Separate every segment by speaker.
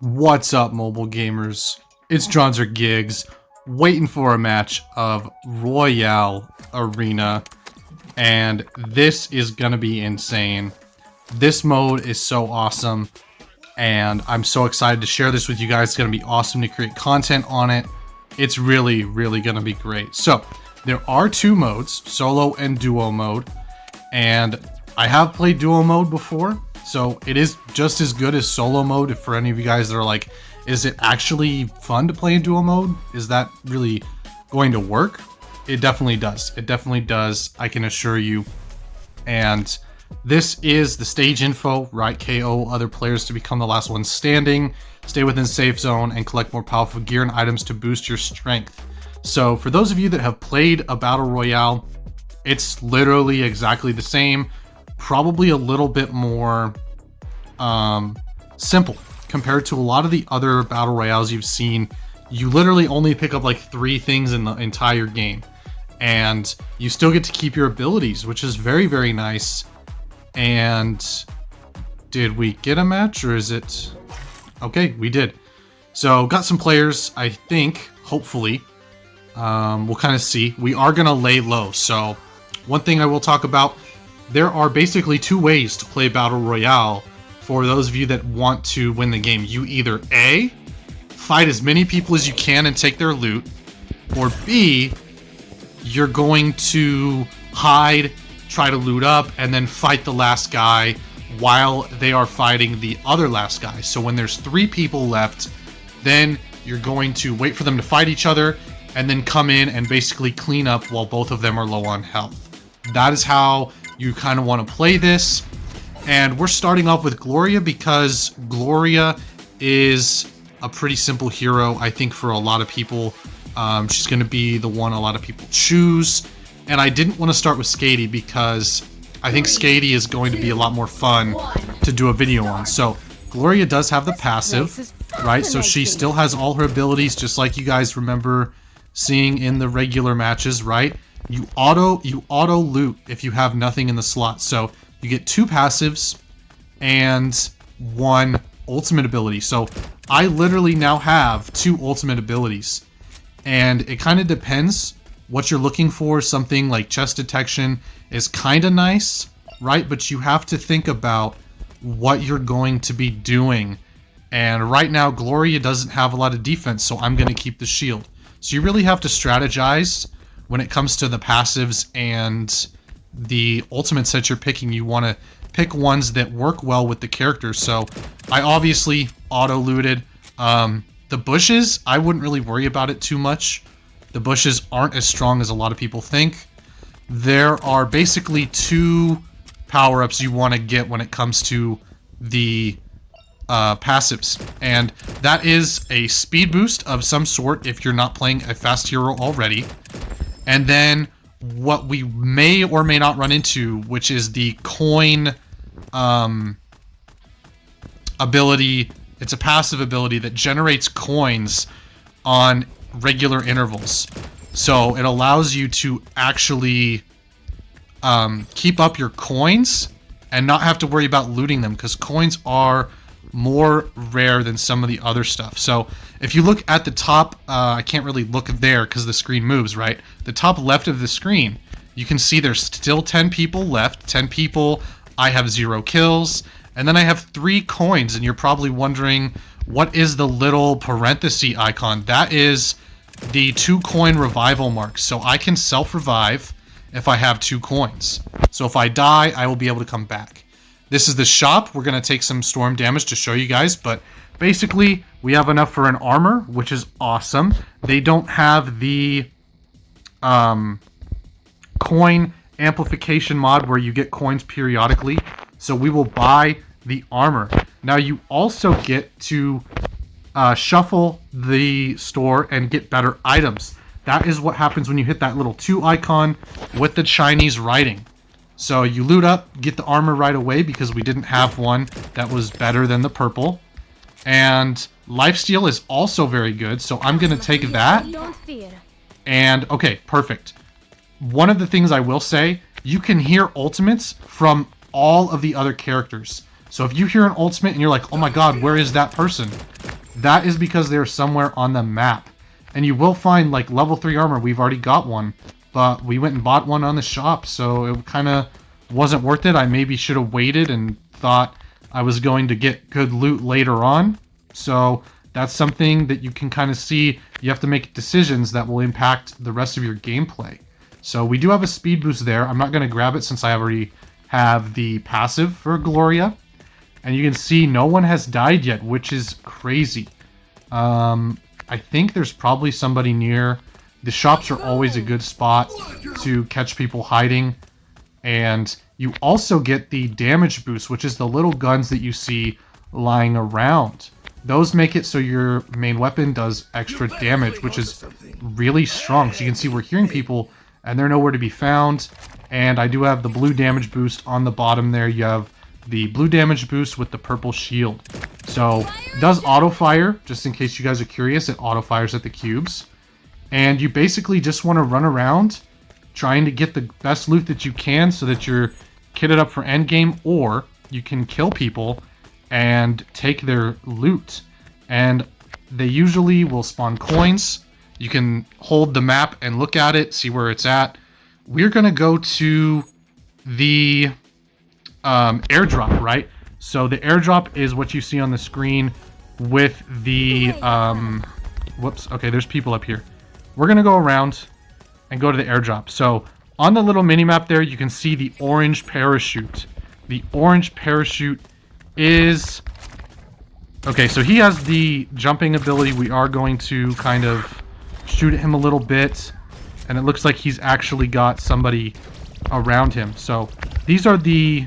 Speaker 1: What's up, mobile gamers? It's Dronzer Gigs, waiting for a match of Royale Arena, and this is gonna be insane. This mode is so awesome, and I'm so excited to share this with you guys. It's gonna be awesome to create content on it. It's really gonna be great. So, there are two modes, solo and duo mode, and I have played duo mode before, so it is just as good as solo mode. For any of you guys that are like, is it actually fun to play in duo mode? Is that really going to work? It definitely does. It definitely does, I can assure you. And this is the stage info, right? KO other players to become the last one standing, stay within safe zone, and collect more powerful gear and items to boost your strength. So for those of you that have played a battle royale, it's literally exactly the same. Probably a little bit more simple compared to a lot of the other battle royales you've seen. You literally only pick up like 3 things in the entire game, and you still get to keep your abilities, which is very nice. And did we get a match, or is it okay? We did. So got some players, I think, hopefully. We'll kind of see. We are gonna lay low. So one thing I will talk about, there are basically 2 ways to play Battle Royale for those of you that want to win the game. You either A, fight as many people as you can and take their loot, or B, you're going to hide, try to loot up, and then fight the last guy while they are fighting the other last guy. So when there's 3 people left, then you're going to wait for them to fight each other and then come in and basically clean up while both of them are low on health. That is how you kind of want to play this. And we're starting off with Gloria because Gloria is a pretty simple hero, I think, for a lot of people. She's going to be the one a lot of people choose. And I didn't want to start with Skady because I think Skady is going to be a lot more fun to do a video on. So Gloria does have the passive, right? So she still has all her abilities, just like you guys remember seeing in the regular matches, right? You auto loot if you have nothing in the slot. So you get 2 passives and 1 ultimate ability. So I literally now have 2 ultimate abilities, and it kind of depends what you're looking for. Something like chest detection is kind of nice, right? But you have to think about what you're going to be doing. And right now, Gloria doesn't have a lot of defense, so I'm going to keep the shield. So you really have to strategize when it comes to the passives and the ultimates that you're picking. You want to pick ones that work well with the character. So I obviously auto-looted. The bushes, I wouldn't really worry about it too much. The bushes aren't as strong as a lot of people think. There are basically 2 power-ups you want to get when it comes to the passives, and that is a speed boost of some sort if you're not playing a fast hero already, and then what we may or may not run into, which is the coin ability. It's a passive ability that generates coins on regular intervals, so it allows you to actually keep up your coins and not have to worry about looting them, because coins are more rare than some of the other stuff. So if you look at the top, I can't really look there because the screen moves, right? The top left of the screen, you can see there's still 10 people left. 10 people, I have 0 kills, and then I have 3 coins, and you're probably wondering, what is the little parenthesis icon? That is the 2 coin revival mark. So I can self-revive if I have 2 coins. So if I die, I will be able to come back. This is the shop. We're going to take some storm damage to show you guys, but basically we have enough for an armor, which is awesome. They don't have the coin amplification mod where you get coins periodically, so we will buy the armor. Now you also get to shuffle the store and get better items. That is what happens when you hit that little 2 icon with the Chinese writing. So you loot up, get the armor right away because we didn't have one that was better than the purple. And lifesteal is also very good, so I'm going to take that. And, okay, perfect. One of the things I will say, you can hear ultimates from all of the other characters. So if you hear an ultimate and you're like, oh my god, where is that person? that is because they're somewhere on the map. And you will find, like, level 3 armor. We've already got one, but we went and bought one on the shop, so it kind of wasn't worth it. I maybe should have waited and thought I was going to get good loot later on. So that's something that you can kind of see. You have to make decisions that will impact the rest of your gameplay. So we do have a speed boost there. I'm not going to grab it since I already have the passive for Gloria. And you can see no one has died yet, which is crazy. I think there's probably somebody near. The shops are always a good spot to catch people hiding. And you also get the damage boost, which is the little guns that you see lying around. Those make it so your main weapon does extra damage, which is really strong. So you can see we're hearing people, and they're nowhere to be found. And I do have the blue damage boost on the bottom there. You have the blue damage boost with the purple shield. So it does auto fire, just in case you guys are curious. It auto fires at the cubes. And you basically just want to run around trying to get the best loot that you can so that you're kitted up for endgame, or you can kill people and take their loot. And they usually will spawn coins. You can hold the map and look at it, see where it's at. We're going to go to the airdrop, right? So the airdrop is what you see on the screen with the whoops, okay, there's people up here. We're gonna go around and go to the airdrop. So on the little mini map there, you can see the orange parachute. The orange parachute is okay, so he has the jumping ability. We are going to kind of shoot at him a little bit, and it looks like he's actually got somebody around him. So these are the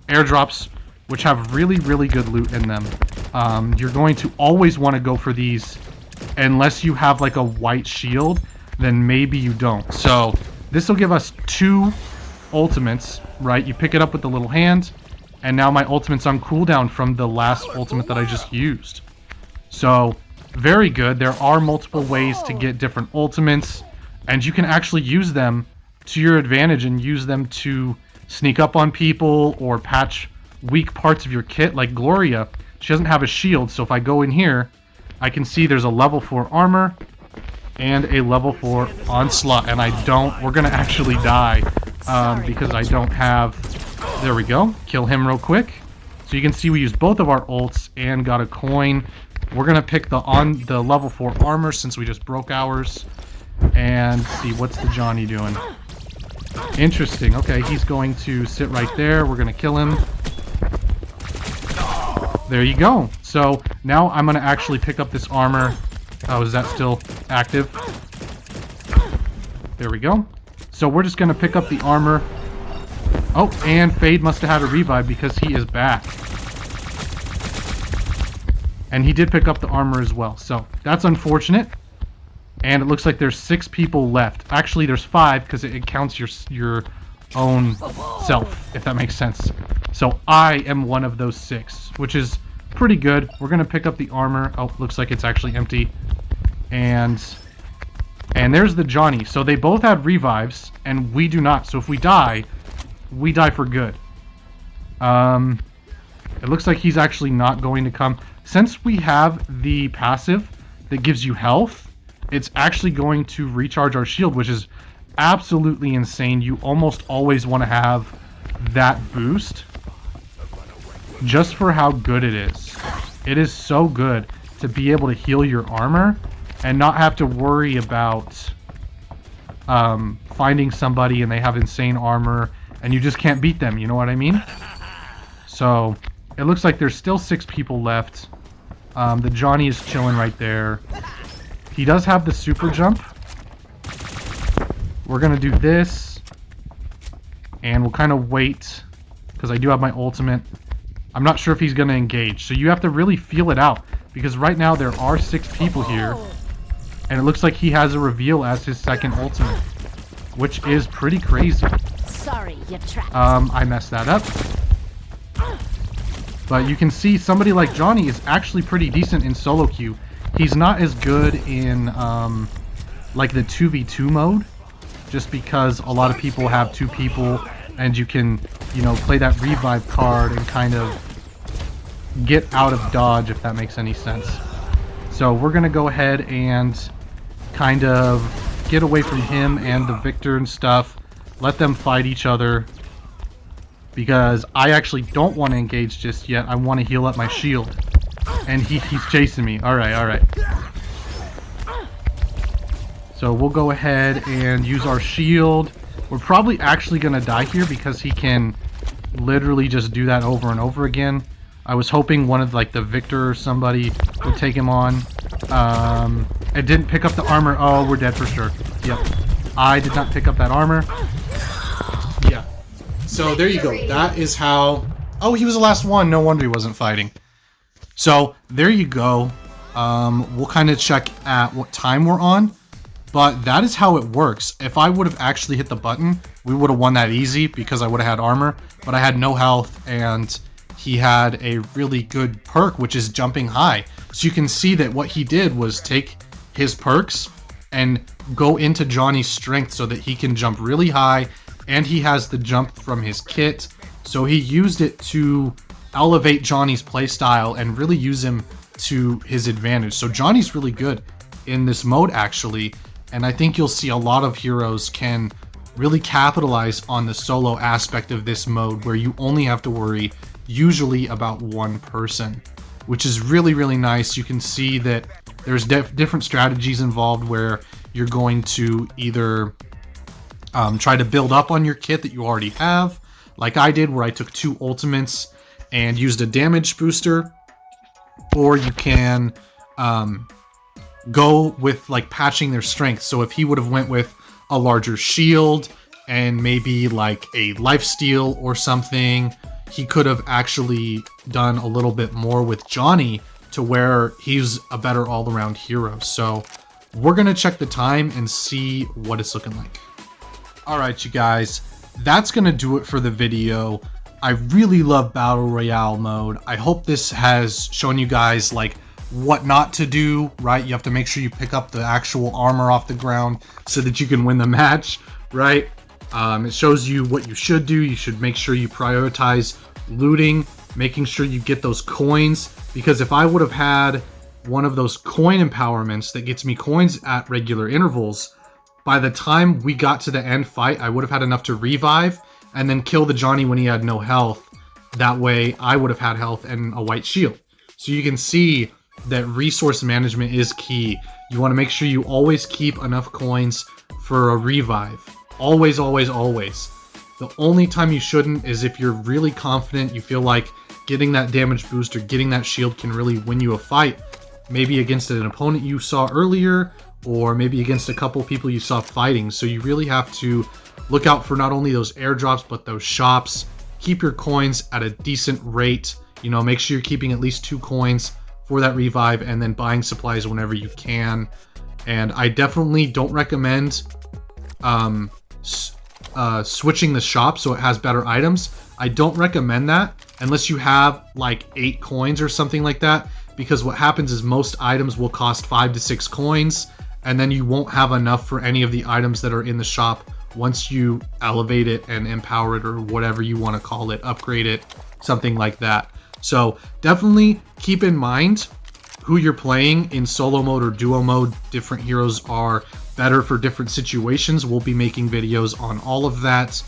Speaker 1: airdrops, which have really, really good loot in them. You're going to always want to go for these unless you have like a white shield, then maybe you don't. So this will give us 2 ultimates, right? You pick it up with the little hand, and now my ultimate's on cooldown from the last ultimate that I just used. So very good. There are multiple ways to get different ultimates, and you can actually use them to your advantage and use them to sneak up on people or patch weak parts of your kit. Like Gloria, she doesn't have a shield, so if I go in here, I can see there's a level 4 armor and a level 4 onslaught, and we're gonna actually die because I don't have, there we go, kill him real quick. So you can see we used both of our ults and got a coin. We're gonna pick the level 4 armor since we just broke ours, and see what's the Johnny doing. Interesting. Okay, he's going to sit right there. We're gonna kill him. There you go. So now I'm gonna actually pick up this armor. Oh, is that still active? There we go. So we're just gonna pick up the armor. Oh, and Fade must have had a revive because he is back. And he did pick up the armor as well. So that's unfortunate. And it looks like there's 6 people left. Actually, there's 5 because it counts your own self, if that makes sense. So I am one of those 6, which is pretty good. We're going to pick up the armor. Oh, looks like it's actually empty. And there's the Johnny. So they both had revives, and we do not. So if we die for good. It looks like he's actually not going to come. Since we have the passive that gives you health, it's actually going to recharge our shield, which is absolutely insane. You almost always want to have that boost just for how good it is. It is so good to be able to heal your armor and not have to worry about finding somebody and they have insane armor and you just can't beat them, you know what I mean? So it looks like there's still 6 people left. The Johnny is chilling right there. He does have the super jump. We're going to do this. And we'll kind of wait, because I do have my ultimate. I'm not sure if he's going to engage. So you have to really feel it out, because right now there are 6 people here. And it looks like he has a reveal as his second ultimate, which is pretty crazy.
Speaker 2: Sorry, you trapped.
Speaker 1: I messed that up. But you can see somebody like Johnny is actually pretty decent in solo queue. He's not as good in like the 2v2 mode, just because a lot of people have 2 people and you can, you know, play that revive card and kind of get out of dodge, if that makes any sense. So we're gonna go ahead and kind of get away from him and the Victor and stuff. Let them fight each other. Because I actually don't want to engage just yet. I want to heal up my shield. And he's chasing me. Alright, alright. So we'll go ahead and use our shield. We're probably actually going to die here because he can literally just do that over and over again. I was hoping one of like the Victor or somebody would take him on. It didn't pick up the armor. Oh, we're dead for sure. Yep. I did not pick up that armor. Yeah. So there you go. That is how... Oh, he was the last one. No wonder he wasn't fighting. So there you go. We'll kind of check at what time we're on. But that is how it works. If I would have actually hit the button, we would have won that easy because I would have had armor. But I had no health and he had a really good perk, which is jumping high. So you can see that what he did was take his perks and go into Johnny's strength so that he can jump really high. And he has the jump from his kit. So he used it to elevate Johnny's playstyle and really use him to his advantage. So Johnny's really good in this mode actually. And I think you'll see a lot of heroes can really capitalize on the solo aspect of this mode where you only have to worry usually about one person, which is really, really nice. You can see that there's different strategies involved where you're going to either try to build up on your kit that you already have, like I did where I took 2 ultimates and used a damage booster, or you can go with like patching their strength. So if he would have went with a larger shield and maybe like a lifesteal or something, he could have actually done a little bit more with Johnny to where he's a better all-around hero. So we're gonna check the time and see what it's looking like. All right, you guys, that's gonna do it for the video. I really love Battle Royale mode. I hope this has shown you guys like what not to do, right? You have to make sure you pick up the actual armor off the ground so that you can win the match, right? It shows you what you should do. You should make sure you prioritize looting, making sure you get those coins, because if I would have had one of those coin empowerments that gets me coins at regular intervals, by the time we got to the end fight, I would have had enough to revive and then kill the Johnny when he had no health. That way I would have had health and a white shield. So you can see that resource management is key. You want to make sure you always keep enough coins for a revive. Always, always, always. The only time you shouldn't is if you're really confident, you feel like getting that damage boost or getting that shield can really win you a fight. Maybe against an opponent you saw earlier, or maybe against a couple people you saw fighting. So you really have to look out for not only those airdrops, but those shops. Keep your coins at a decent rate. You know, make sure you're keeping at least 2 coins for that revive and then buying supplies whenever you can. And I definitely don't recommend switching the shop so it has better items. I don't recommend that unless you have like 8 coins or something like that, because what happens is most items will cost 5 to 6 coins and then you won't have enough for any of the items that are in the shop once you elevate it and empower it, or whatever you want to call it, upgrade it, something like that. So definitely keep in mind who you're playing in solo mode or duo mode. Different heroes are better for different situations. We'll be making videos on all of that.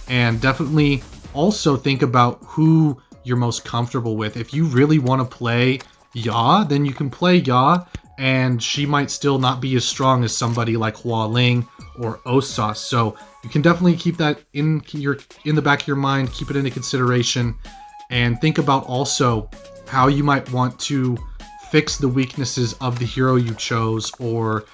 Speaker 1: And definitely also think about who you're most comfortable with. If you really want to play Ya, then you can play Ya, and she might still not be as strong as somebody like Hua Ling or Osos. So you can definitely keep that in the back of your mind, keep it into consideration, and think about also how you might want to fix the weaknesses of the hero you chose, or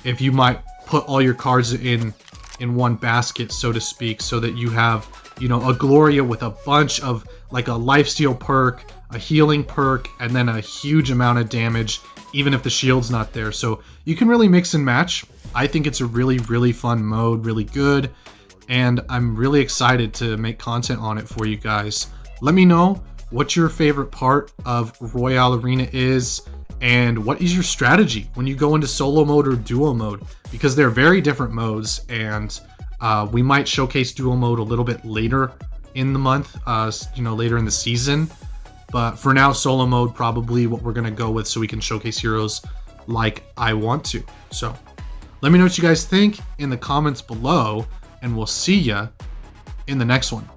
Speaker 1: if you might put all your cards in one basket, so to speak, so that you have, you know, a Gloria with a bunch of like a lifesteal perk, a healing perk, and then a huge amount of damage, even if the shield's not there. So you can really mix and match. I think it's a really, really fun mode, really good, and I'm really excited to make content on it for you guys. Let me know what your favorite part of Royale Arena is, and what is your strategy when you go into solo mode or duo mode, because they're very different modes, and we might showcase duo mode a little bit later in the month, you know, later in the season. But for now, solo mode probably what we're gonna go with, so we can showcase heroes like I want to. So let me know what you guys think in the comments below, and we'll see ya in the next one.